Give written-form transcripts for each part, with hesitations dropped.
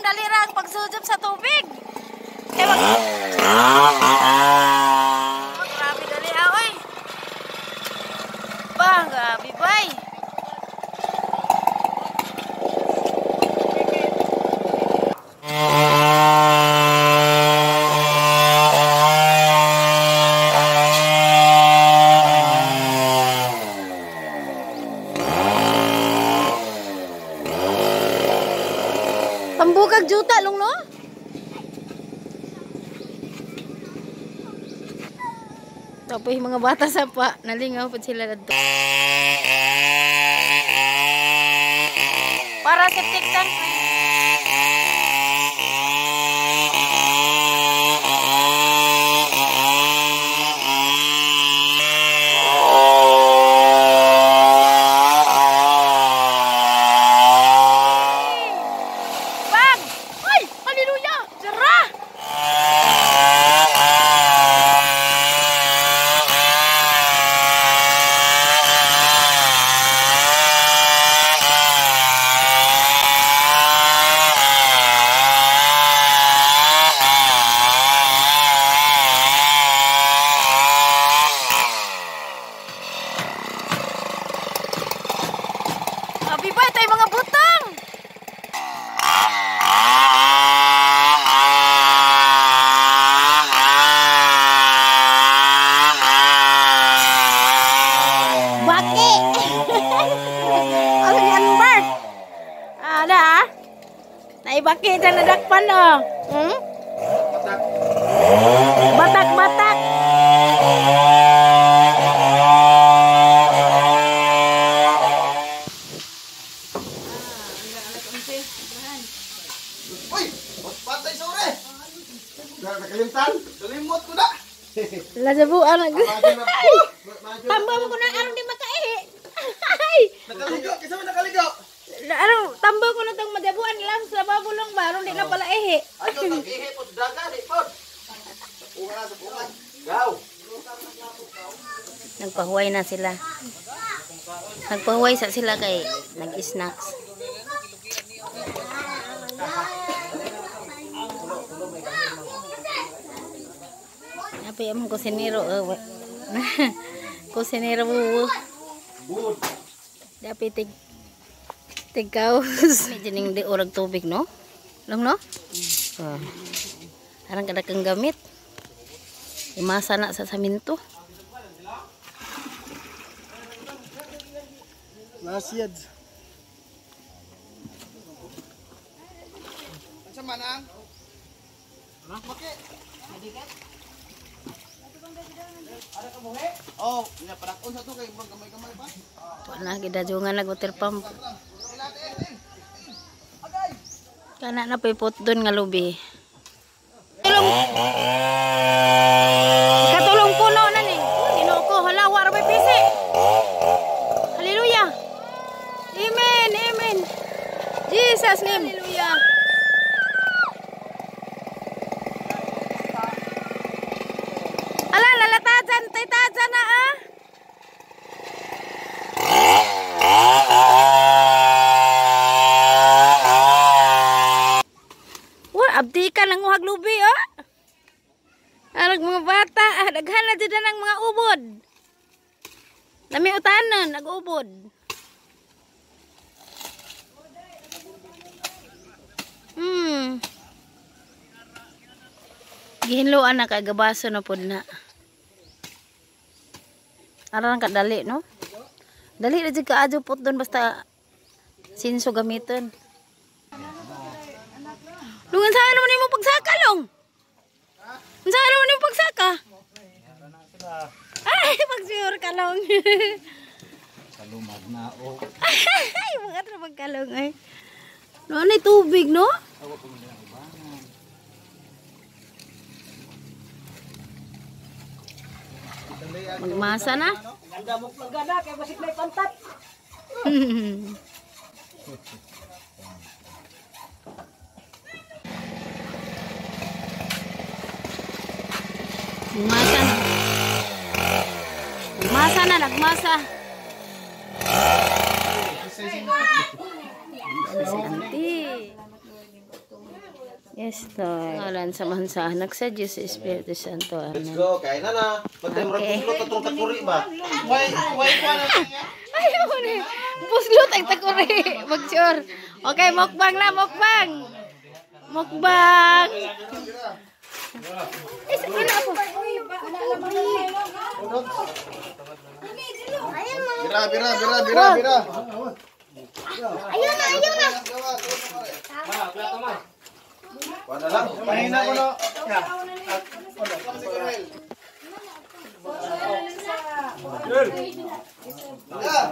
dali ra ang pagsujob sa tubig. Eh, grabe dali oy. Bah, grabe bay. Pambukag juta long no? Tapos mga bata sa pa, nalingaw pa sila dito. Para septic tank. Bibay tayo mga butang. Baki. Ano yan, Bert? Ada? Naibaki dyan nadakpan o. Batak-batak. Uy! Patay sore! Nakalimtan? Kalimot ko na! Lajabuan lagi. Tambah mo ko na aron di makaihi. Nakaligaw! Kisa mo nakaligaw? Aron tambah ko na tong madabuan lang sa babulong ba aron di na pala ihi. Ayun, nag-ihi po sa daga, di po! Sapungan na, sapungan! Gaw! Nagpahuway na sila. Nagpahuway sa sila kay nag-snacks. Apa yung kusinero? Kusinero buwo. Dapat tigkaos. Medyo ning di urag tubig, no? Lang, no? Parang kada kang gamit. Imasa na sa saminto. Nasiad. Sa manang? Bakit? Ada kamuhe? Oh, ina padakon sa to kay gamay-gamay pa. Wala gidajungan na water pump. Kana na pipot doon nga lubi. Tulong. Katulong puno na ni. Ginoo ko, hala war may pisi. Hallelujah. Amen, amen. Jesus name. Hallelujah. Ala, lalatajan, taytajan na ah. Wah, abdi ka ng uhag lubi oh. Arag mga bata, daghan na dyan ng mga ubod. Lami utanan, nag-ubod. Gihinluan na kay gabaso na pod na. Aran ka dali, no? Dali na jud ka adyo pot doon basta sinso gamiton. Lungan saan naman mo pagsaka long? Saan naman mo pagsaka? Ay, pagsiyor ka long. Kalumag na o. Ay, mga trabag ka long ay. No, anay tubig, no? Magmasa na. Ganda mo pagana kay basik may pantat. Nagmasa na. Nagmasa na, nagmasa. Si Auntie. Yes, Lord. Ngalan samahan sa anak sa Diyos, Espiritu Santo. Let's Amen. go. Kain na na. Pagtay mo Okay. rin puslot at takuri ba? Why ko na? Ayaw mo na. Puslot ang takuri. Mag-sure. Okay, mukbang na, mukbang. Mukbang. Ano po? Bira. Ayun na. Wala lang. Mahina ko no.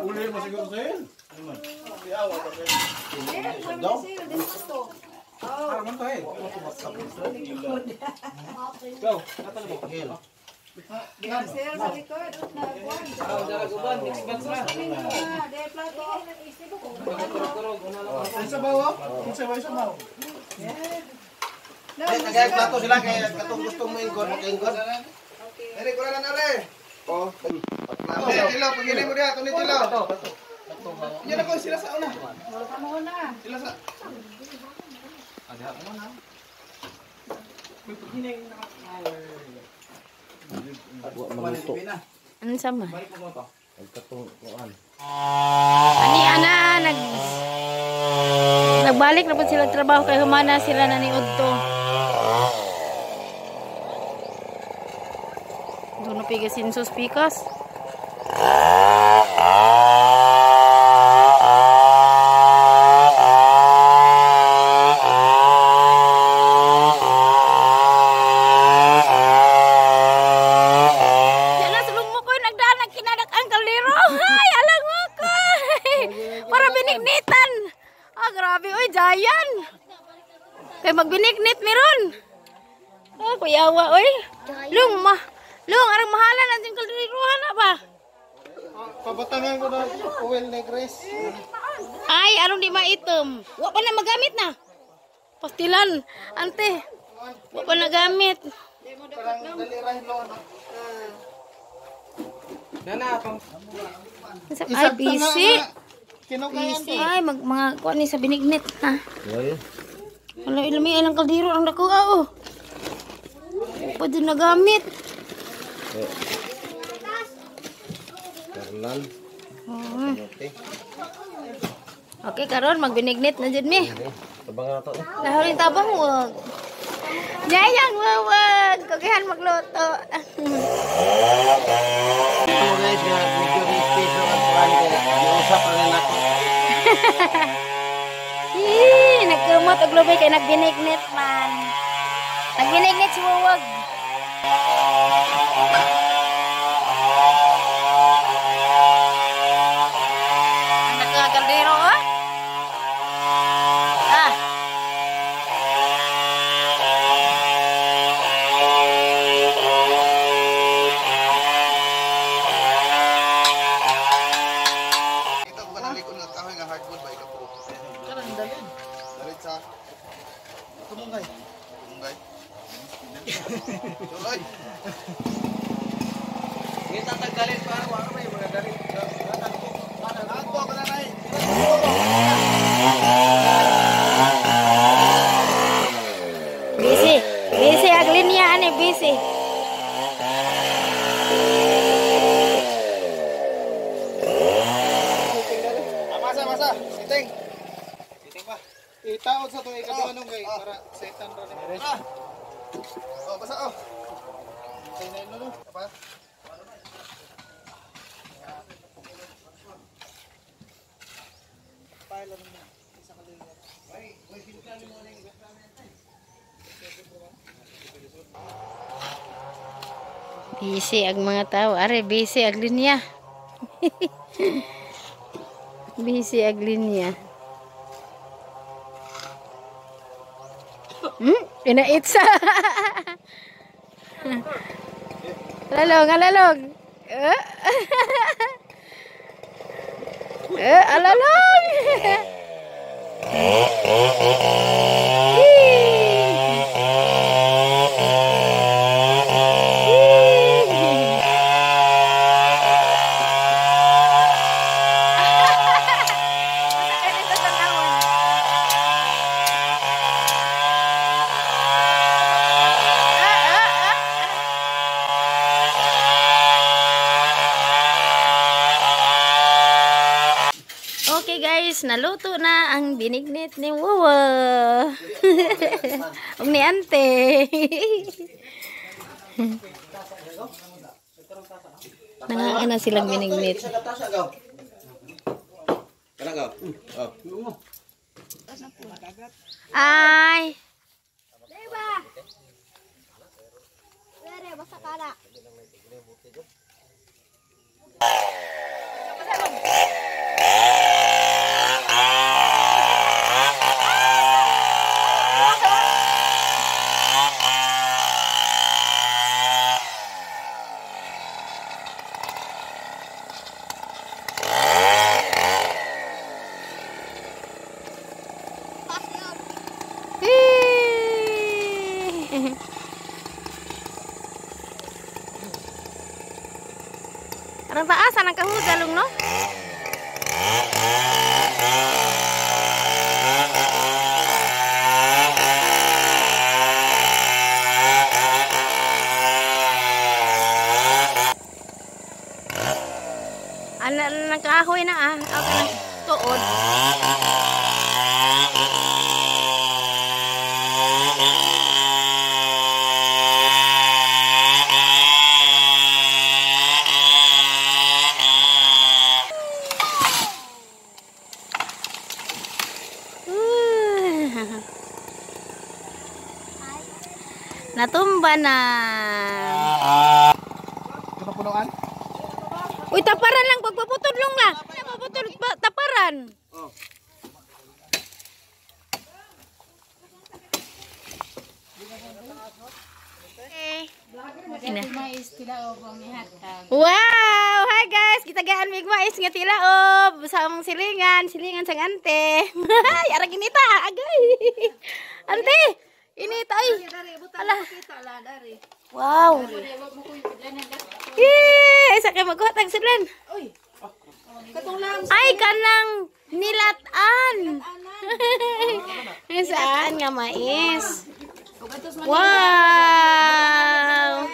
Uli mo siguro sa'yo. Nagayag plato sila kaya katong gustong maingon, makaingon. Ere, kula na re. Oh. Tilo, pagini mo diha, tuni tilo. Yan ako sila sa una. Sila sa. Ano sama? Ani ana nagbalik na po sila trabaho kay humana sila na ni Udto. Doon pigasin sus pikas. Dayan. Kay magbinignit meron. Ah, kuyawa oy. Lung arang mahalan ang kaldiruhan na ba? Pabatangan ko na oil na Grace. Ay, arong di maitom. Wa pa na magamit na. Pastilan, ante. Wa pa na gamit. Parang dalirahin lo ano. Ay, busy. Kinukayan to. Ay, mga kuan ni sa binignit ha. Wala ilami ilang kaldero ang dako oh. Pwede na gamit. Karlan. Okay, karon magbinignit na jud mi. Tabangan na to. Lahurin tabang wag. Jayang wag. Kagihan magluto. Hello guys, video ni Pedro at Juan giusap na nako. Nagkumot og lubi kay nagbinignit man. Nagbinignit si wag. Anak ka kaldero ah. Ah. Ito ko kanang likod ng kahoy nga hardwood ba ikaw po. Kanang dalin. Dalit sa Tumungay. Tuloy. Kita tanggalin para wala may mga dalit. Ako ko na nay. Busy ag linya ani busy. Masa. Siting pa. Itaod sa itong ikaduanong kay para setan ra ni. Oh, basa oh. Say na yun no. Apa? Pile lang mo. Isa ka lang. Wait, pinukali mo na yung Busy ag mga tao. Are busy ag linya. Busy ag linya. Inaitsa. Alalong. Alalong. guys, naluto na ang binignit ni Wawa. Ug ni Ante. Nangaana silang binignit. Ay. Diba? Dere, basta kala. Arang taasan ang kahugalong, no? Ano nagkahoy na ako ng tuod. Natumba na. Kapunuan? Uy, taparan lang. Pagpaputod lang lang. Pagpaputod, taparan. Oh. Wow! Hi guys! Kita gaan mig mais nga tilaob sa among silingan sang ante. Arag inita, agay. Ante, inita ay. Ala. Wow. Isa kay maghatag sudlan. Ay kanang nilatan. Saan nga mais? Wow!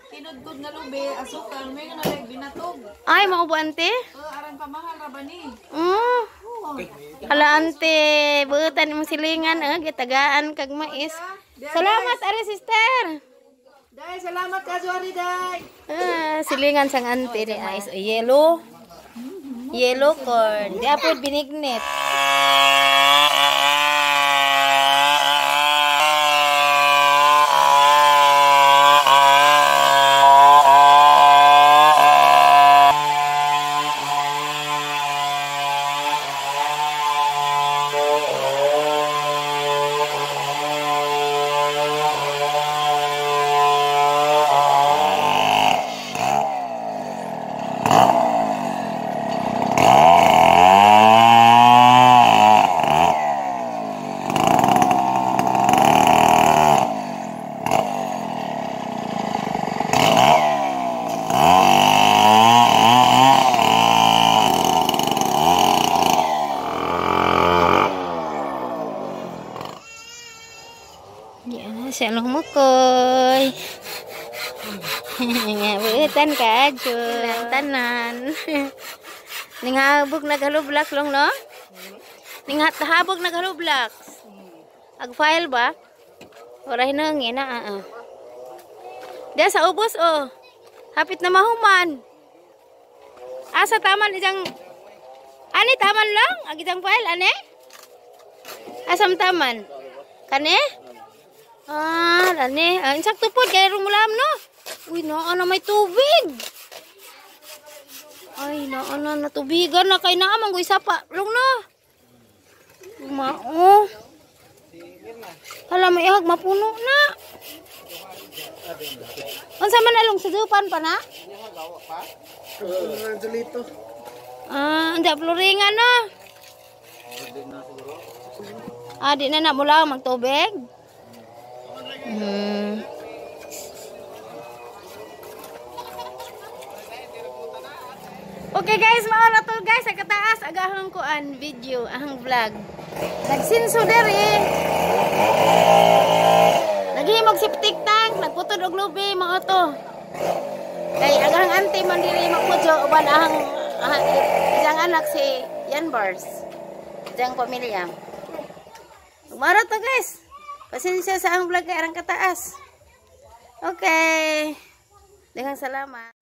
Kinudkod nga lubi, asukal, may nga nalag binatog. Ay, maubo ante? Aran pamahal ra ba ni? Hala ante, buutan mo silingan, gitagaan kag mais. Salamat, are sister. Day, salamat ka, Jory, day. Silingan sang ante ni Ais. Yellow. Yellow corn. Di apod binignit. Siya lang mukoy. Buutan ka, Jun. Tanan. Ninghabog naghalublak lang, no? Ninghabog naghalublak. Ag-file ba? Wala hinangin, Diya sa ubos, oh. Hapit na mahuman. Asa taman ijang... Ani, taman lang? Ag ijang file, ane? Asam taman? Kane? Lani. Insakto po, kaya rumulam, no? Uy, naana may tubig. Ay, naana na tubigan na. Kaya naamang ko isa pa. Long, no? Mao. Hala, may ihag, mapuno na. Unsa man along sa dupan pa na? Angelito. Hindi, floringan, no? Di na mula magtubig. Okay guys, maura to guys sa kataas agahang kuan video ahang vlog. Nagsinso dere. Naghimog septic tank, nagputod og lubi mao to. Kay agahang ante man diri magpudyo uban ahang isang anak si Yan Bars. Jang pamilya. Umaro to guys. Pasensya sa ang vlog kay arang kataas. Okay. Dengan salamat.